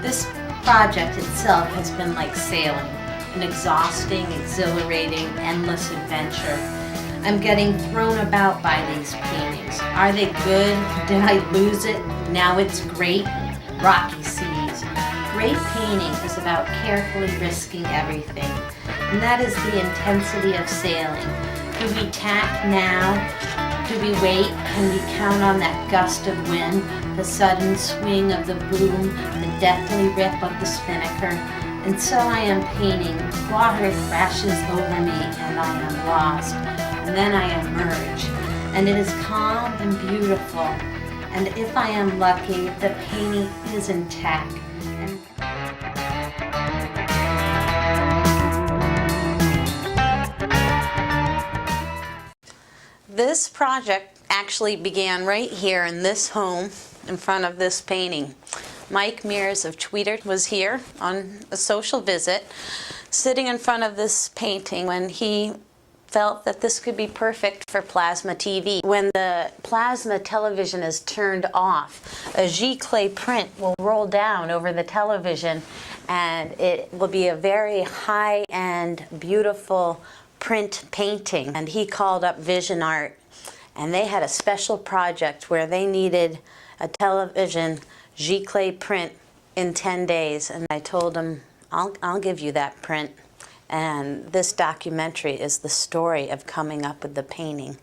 This project itself has been like sailing, an exhausting, exhilarating, endless adventure. I'm getting thrown about by these paintings. Are they good? Did I lose it? Now it's great. Rocky seas. Great painting is about carefully risking everything, and that is the intensity of sailing. Do we tack now? Do we wait? Can we count on that gust of wind, the sudden swing of the boom, the deathly rip of the spinnaker? And so I am painting. Water crashes over me and I am lost. And then I emerge. And it is calm and beautiful. And if I am lucky, the painting is intact. This project actually began right here in this home in front of this painting. Mike Mears of Tweeter was here on a social visit, sitting in front of this painting when he felt that this could be perfect for plasma TV. When the plasma television is turned off, a giclée print will roll down over the television and it will be a very high-end, beautiful print painting. And he called up Vision Art, and they had a special project where they needed a television giclée print in 10 days. And I told him, I'll give you that print. And this documentary is the story of coming up with the painting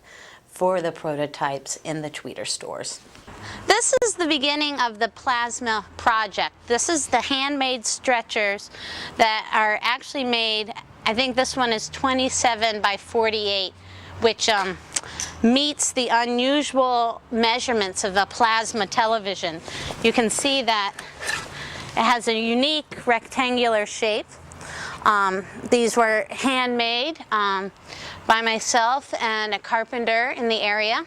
for the prototypes in the Tweeter stores. This is the beginning of the plasma project. This is the handmade stretchers that are actually made. I think this one is 27 by 48, which meets the unusual measurements of a plasma television. You can see that it has a unique rectangular shape. These were handmade by myself and a carpenter in the area,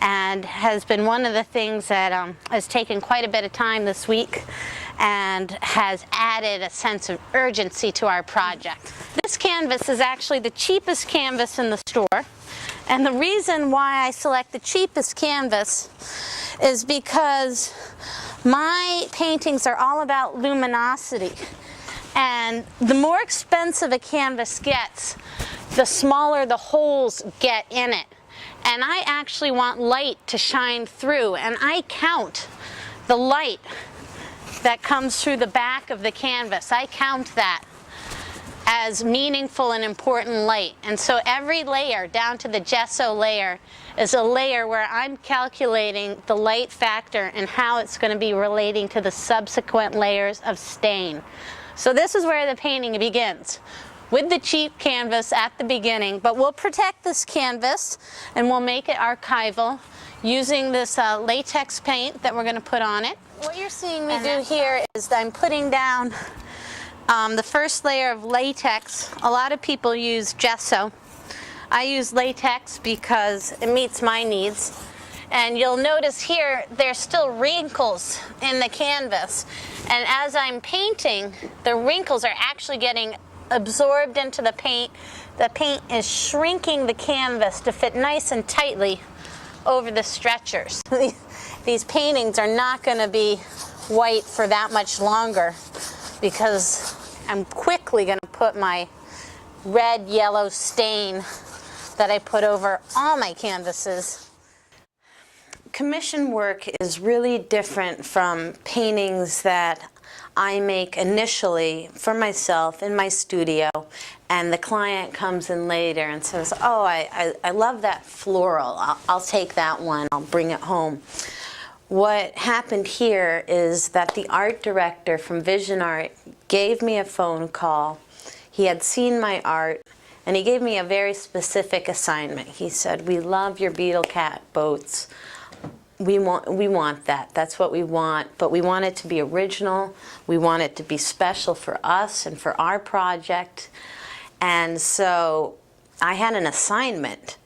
and has been one of the things that has taken quite a bit of time this week and has added a sense of urgency to our project. This canvas is actually the cheapest canvas in the store, and the reason why I select the cheapest canvas is because my paintings are all about luminosity, and the more expensive a canvas gets, the smaller the holes get in it. And I actually want light to shine through, and I count the light that comes through the back of the canvas. I count that as meaningful and important light. And so every layer, down to the gesso layer, is a layer where I'm calculating the light factor and how it's going to be relating to the subsequent layers of stain. So this is where the painting begins, with the cheap canvas at the beginning, but we'll protect this canvas and we'll make it archival using this latex paint that we're going to put on it. What you're seeing me do here is I'm putting down the first layer of latex. A lot of people use gesso. I use latex because it meets my needs. And you'll notice here there's still wrinkles in the canvas. And as I'm painting, the wrinkles are actually getting absorbed into the paint. The paint is shrinking the canvas to fit nice and tightly over the stretchers. These paintings are not going to be white for that much longer because I'm quickly going to put my red yellow stain that I put over all my canvases. Commission work is really different from paintings that I make initially for myself in my studio, and the client comes in later and says, oh, I love that floral. I'll take that one. I'll bring it home. What happened here is that the art director from Vision Art gave me a phone call. He had seen my art, and he gave me a very specific assignment. He said, we love your Beetle Cat boats. We want that. That's what we want, but we want it to be original. We want it to be special for us and for our project. And so I had an assignment,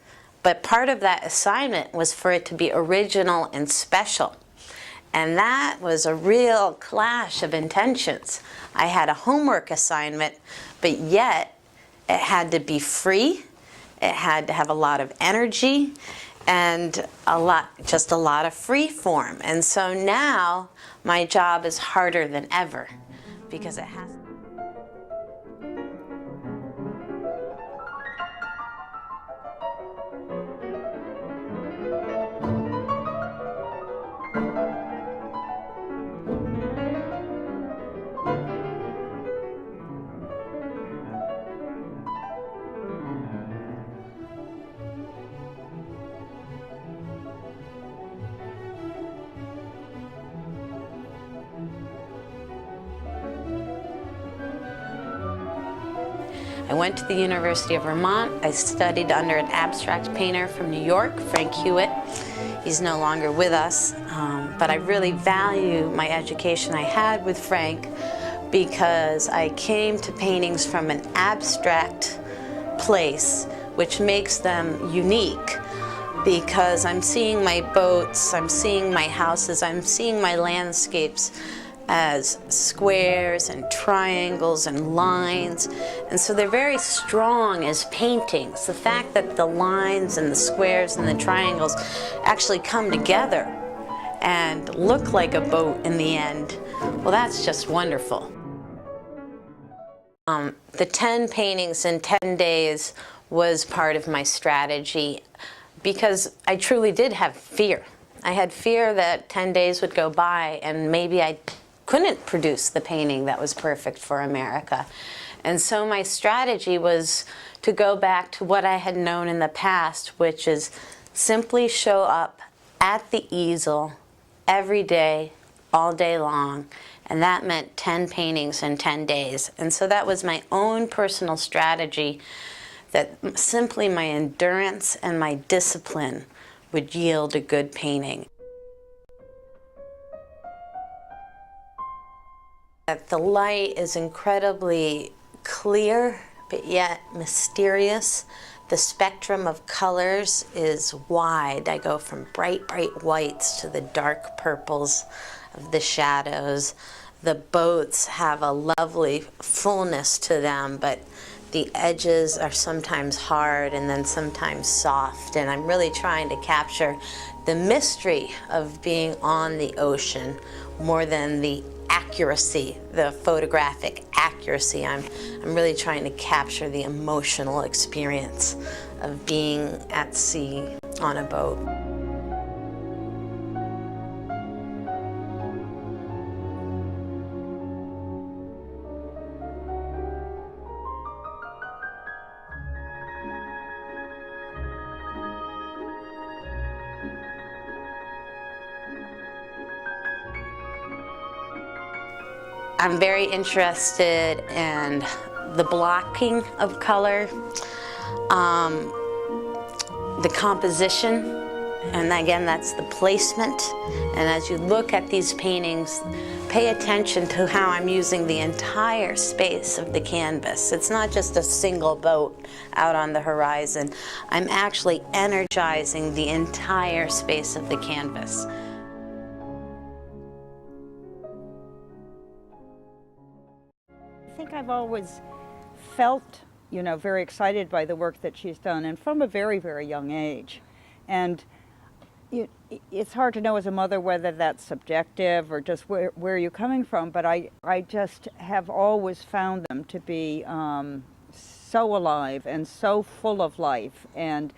but part of that assignment was for it to be original and special. And that was a real clash of intentions. I had a homework assignment, but yet it had to be free. It had to have a lot of energy. and just a lot of free form. And so now my job is harder than ever because it has. I went to the University of Vermont. I studied under an abstract painter from New York, Frank Hewitt. He's no longer with us, but I really value my education I had with Frank because I came to paintings from an abstract place, which makes them unique, because I'm seeing my boats, I'm seeing my houses, I'm seeing my landscapes as squares and triangles and lines, and so they're very strong as paintings. The fact that the lines and the squares and the triangles actually come together and look like a boat in the end, well, that's just wonderful. The 10 paintings in 10 days was part of my strategy because I truly did have fear. I had fear that 10 days would go by and maybe I couldn't produce the painting that was perfect for America. And so my strategy was to go back to what I had known in the past, which is simply show up at the easel every day, all day long. And that meant 10 paintings in 10 days. And so that was my own personal strategy, that simply my endurance and my discipline would yield a good painting. The light is incredibly clear, but yet mysterious. The spectrum of colors is wide. I go from bright, bright whites to the dark purples of the shadows. The boats have a lovely fullness to them, but the edges are sometimes hard and then sometimes soft. And I'm really trying to capture the mystery of being on the ocean more than the accuracy, the photographic accuracy. I'm really trying to capture the emotional experience of being at sea on a boat. I'm very interested in the blocking of color, the composition, and again, that's the placement. And as you look at these paintings, pay attention to how I'm using the entire space of the canvas. It's not just a single boat out on the horizon. I'm actually energizing the entire space of the canvas. I think I've always felt, very excited by the work that she's done, and from a very, very young age. And it's hard to know as a mother whether that's subjective or just where you're coming from, but I just have always found them to be so alive and so full of life, and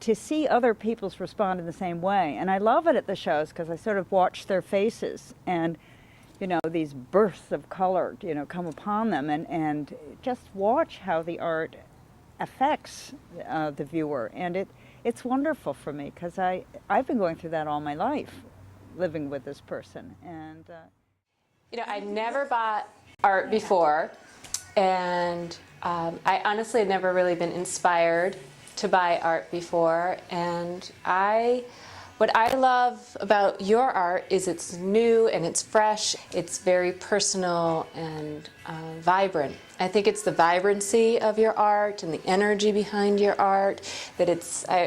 to see other people's respond in the same way. And I love it at the shows because I sort of watch their faces and these bursts of color, come upon them, and just watch how the art affects the viewer. And it's wonderful for me because I've been going through that all my life, living with this person. And I never bought art before, and I honestly had never really been inspired to buy art before. And what I love about your art is it's new and it's fresh. It's very personal and vibrant. I think it's the vibrancy of your art and the energy behind your art, that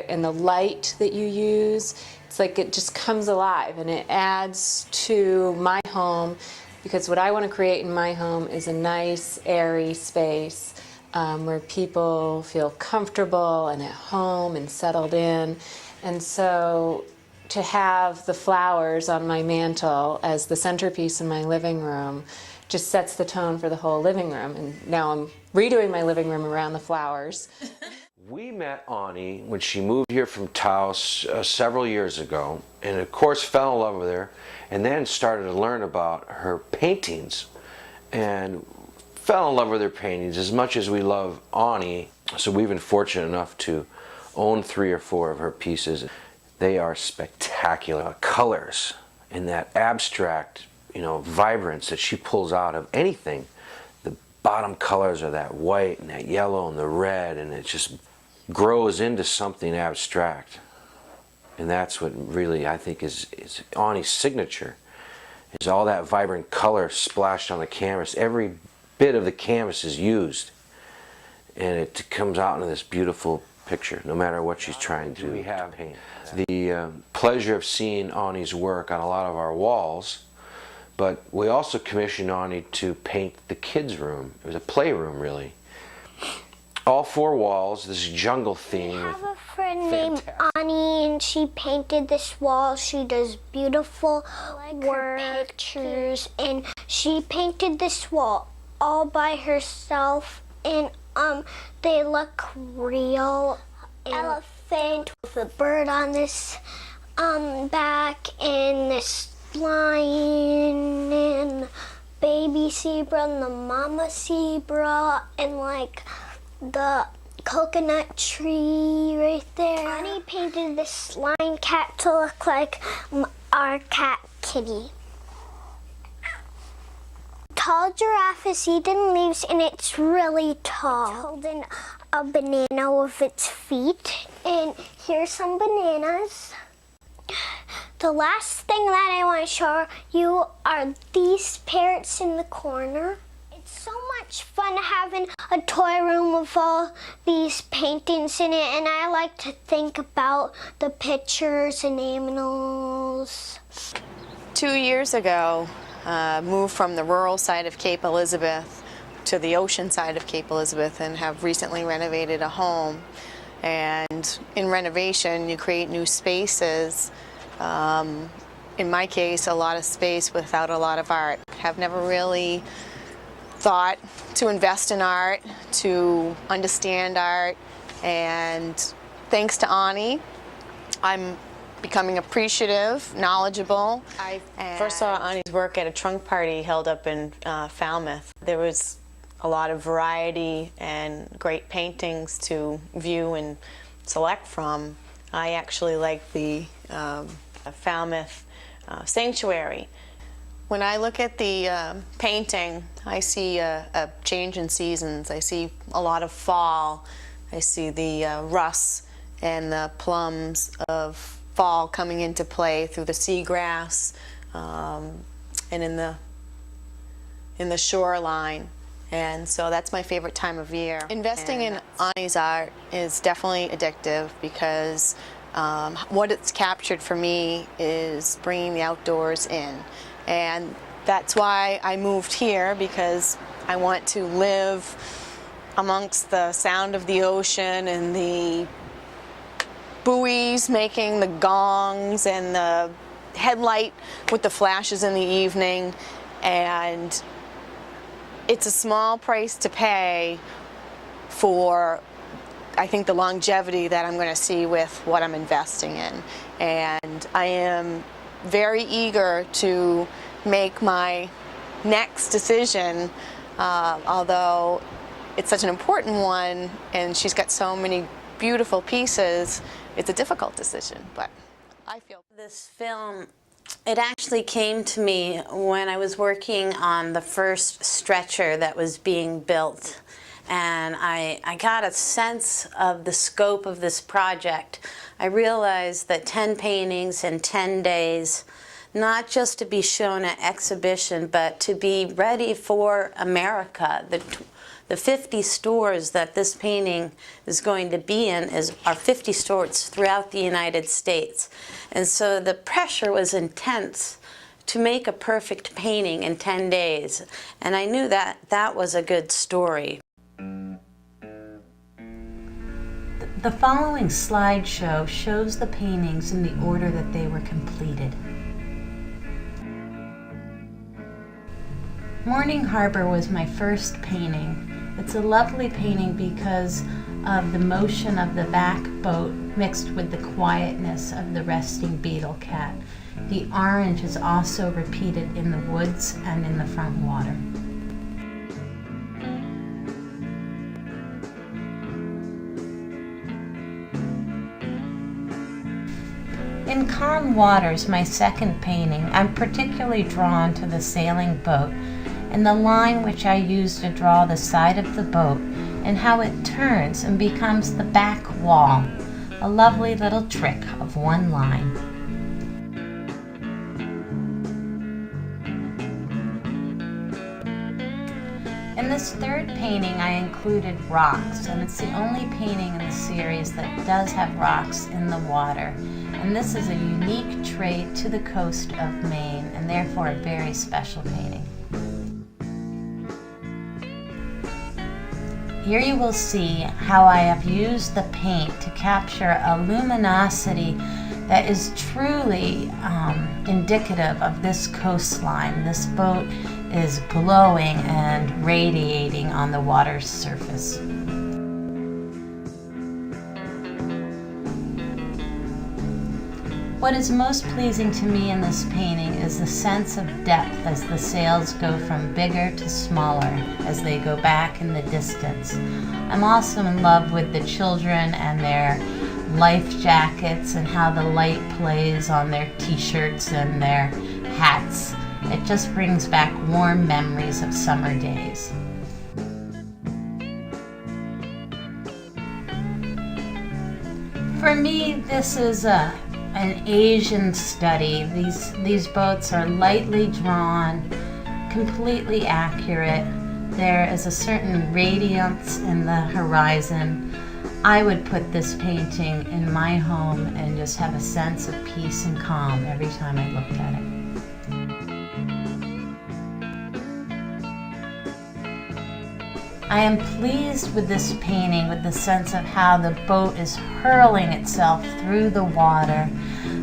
and the light that you use. It's like it just comes alive and it adds to my home, because what I want to create in my home is a nice, airy space where people feel comfortable and at home and settled in. And so to have the flowers on my mantle as the centerpiece in my living room just sets the tone for the whole living room. And now I'm redoing my living room around the flowers. We met Ani when she moved here from Taos several years ago, and of course fell in love with her, and then started to learn about her paintings, and fell in love with her paintings as much as we love Ani. So we've been fortunate enough to own 3 or 4 of her pieces. They are spectacular colors and that abstract, vibrance that she pulls out of anything. The bottom colors are that white and that yellow and the red, and it just grows into something abstract. And that's what really I think is Ani's signature, is all that vibrant color splashed on the canvas. Every bit of the canvas is used, and it comes out into this beautiful picture, no matter what she's trying to paint. The pleasure of seeing Ani's work on a lot of our walls, but we also commissioned Ani to paint the kids' room. It was a playroom, really. All 4 walls, this jungle theme. I have a friend named Ani, and she painted this wall. She does beautiful pictures, and she painted this wall all by herself, and they look real. Elephant with a bird on this back, and this lion, and baby zebra, and the mama zebra, and the coconut tree right there. Ani painted this lion cat to look like our cat Kitty. Tall giraffe is eating leaves, and it's really tall. It's holding a banana with its feet, and here's some bananas. The last thing that I want to show you are these parrots in the corner. It's so much fun having a toy room with all these paintings in it, and I like to think about the pictures and animals. 2 years ago, moved from the rural side of Cape Elizabeth to the ocean side of Cape Elizabeth, and have recently renovated a home. And in renovation, you create new spaces. In my case, a lot of space without a lot of art. Have never really thought to invest in art, to understand art, and thanks to Ani, I'm becoming appreciative, knowledgeable. I first saw Ani's work at a trunk party held up in Falmouth. There was a lot of variety and great paintings to view and select from. I actually like the Falmouth Sanctuary. When I look at the painting, I see a change in seasons. I see a lot of fall. I see the rust and the plums of fall coming into play through the seagrass and in the shoreline. And so that's my favorite time of year. Investing in Ani's art is definitely addictive, because what it's captured for me is bringing the outdoors in. And that's why I moved here, because I want to live amongst the sound of the ocean and the buoys making the gongs and the headlight with the flashes in the evening. And it's a small price to pay for, I think, the longevity that I'm going to see with what I'm investing in. And I am very eager to make my next decision, although it's such an important one and she's got so many beautiful pieces. It's a difficult decision, but I feel This film, it actually came to me when I was working on the first stretcher that was being built, and I got a sense of the scope of this project. I realized that 10 paintings in 10 days, not just to be shown at exhibition, but to be ready for America. The 50 stores that this painting is going to be in are 50 stores throughout the United States. And so the pressure was intense to make a perfect painting in 10 days. And I knew that that was a good story. The following slideshow shows the paintings in the order that they were completed. Morning Harbor was my first painting. It's a lovely painting because of the motion of the back boat mixed with the quietness of the resting beetle cat. The orange is also repeated in the woods and in the front water. In Calm Waters, my second painting, I'm particularly drawn to the sailing boat and the line which I use to draw the side of the boat and how it turns and becomes the back wall, a lovely little trick of one line. In this third painting, I included rocks, and it's the only painting in the series that does have rocks in the water. And this is a unique trait to the coast of Maine, and therefore a very special painting. Here you will see how I have used the paint to capture a luminosity that is truly indicative of this coastline. This boat is glowing and radiating on the water's surface. What is most pleasing to me in this painting is the sense of depth as the sails go from bigger to smaller as they go back in the distance. I'm also in love with the children and their life jackets and how the light plays on their t-shirts and their hats. It just brings back warm memories of summer days. For me, this is an Asian study. These boats are lightly drawn, completely accurate. There is a certain radiance in the horizon. I would put this painting in my home and just have a sense of peace and calm every time I looked at it. I am pleased with this painting with the sense of how the boat is hurling itself through the water,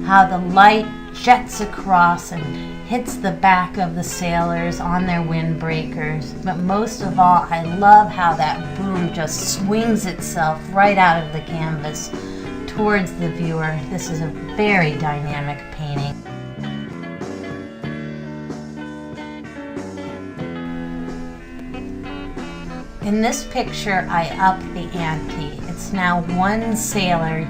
how the light jets across and hits the back of the sailors on their windbreakers. But most of all, I love how that boom just swings itself right out of the canvas towards the viewer. This is a very dynamic painting. In this picture, I up the ante. It's now one sailor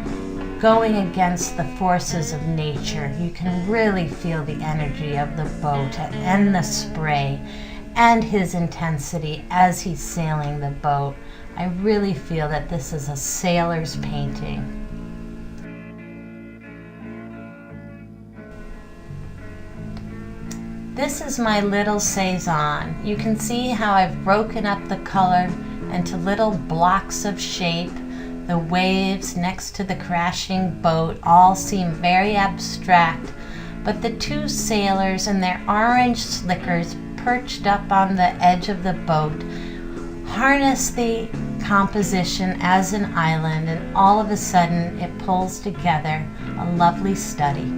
going against the forces of nature. You can really feel the energy of the boat and the spray and his intensity as he's sailing the boat. I really feel that this is a sailor's painting. This is my little Cezanne. You can see how I've broken up the color into little blocks of shape. The waves next to the crashing boat all seem very abstract, but the two sailors in their orange slickers perched up on the edge of the boat harness the composition as an island, and all of a sudden it pulls together a lovely study.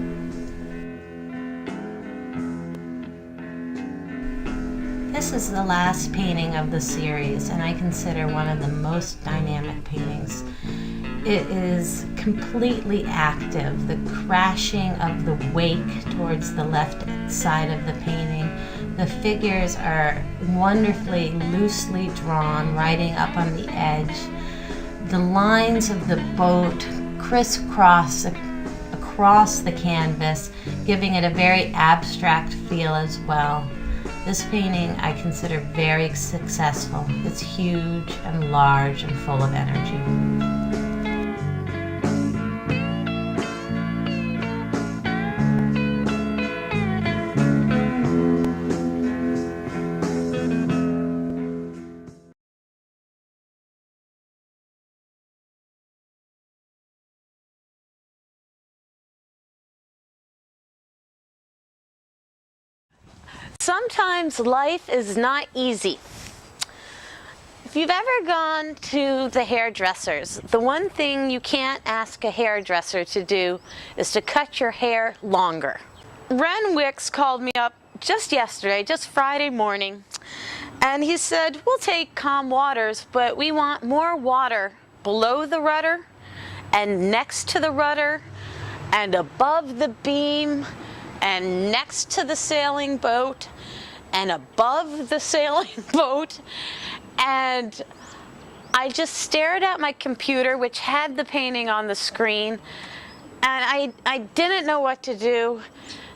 This is the last painting of the series, and I consider one of the most dynamic paintings. It is completely active. The crashing of the wake towards the left side of the painting. The figures are wonderfully loosely drawn, riding up on the edge. The lines of the boat crisscross across the canvas, giving it a very abstract feel as well. This painting I consider very successful. It's huge and large and full of energy. Sometimes life is not easy. If you've ever gone to the hairdressers, the one thing you can't ask a hairdresser to do is to cut your hair longer. Ren Wicks called me up just yesterday, just Friday morning, and he said, we'll take calm waters, but we want more water below the rudder and next to the rudder and above the beam and next to the sailing boat and above the sailing boat. And I just stared at my computer, which had the painting on the screen, and I didn't know what to do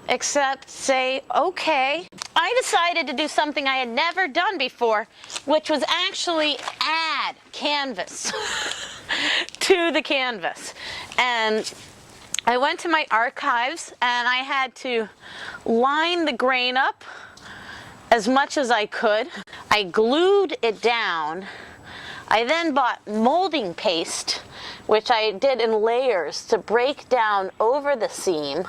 except say, okay. I decided to do something I had never done before, which was actually add canvas to the canvas. And I went to my archives and I had to line the grain up as much as I could. I glued it down. I then bought molding paste, which I did in layers to break down over the seam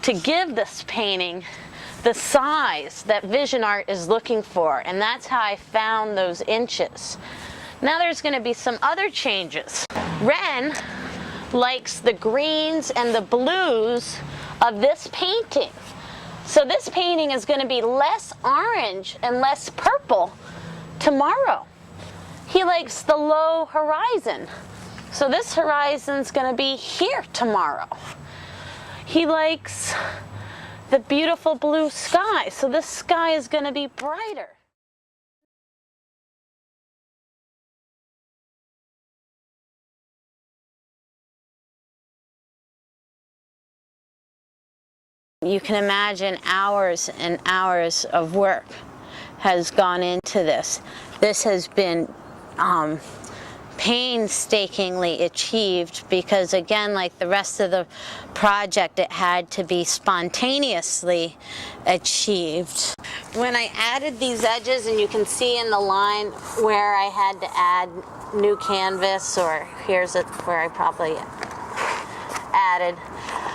to give this painting the size that Vision Art is looking for, and that's how I found those inches. Now there's going to be some other changes. Ren likes the greens and the blues of this painting. So this painting is going to be less orange and less purple tomorrow. He likes the low horizon. So this horizon's going to be here tomorrow. He likes the beautiful blue sky. So this sky is going to be brighter. You can imagine hours and hours of work has gone into this. This has been painstakingly achieved because, again, like the rest of the project, it had to be spontaneously achieved. When I added these edges, and you can see in the line where I had to add new canvas, or here's it where I probably added.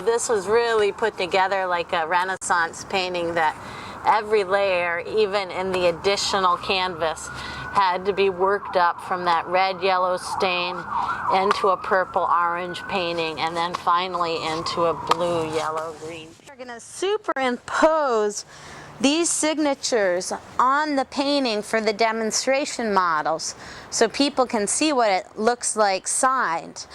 This was really put together like a Renaissance painting, that every layer, even in the additional canvas, had to be worked up from that red-yellow stain into a purple-orange painting, and then finally into a blue-yellow-green. We're going to superimpose these signatures on the painting for the demonstration models so people can see what it looks like signed.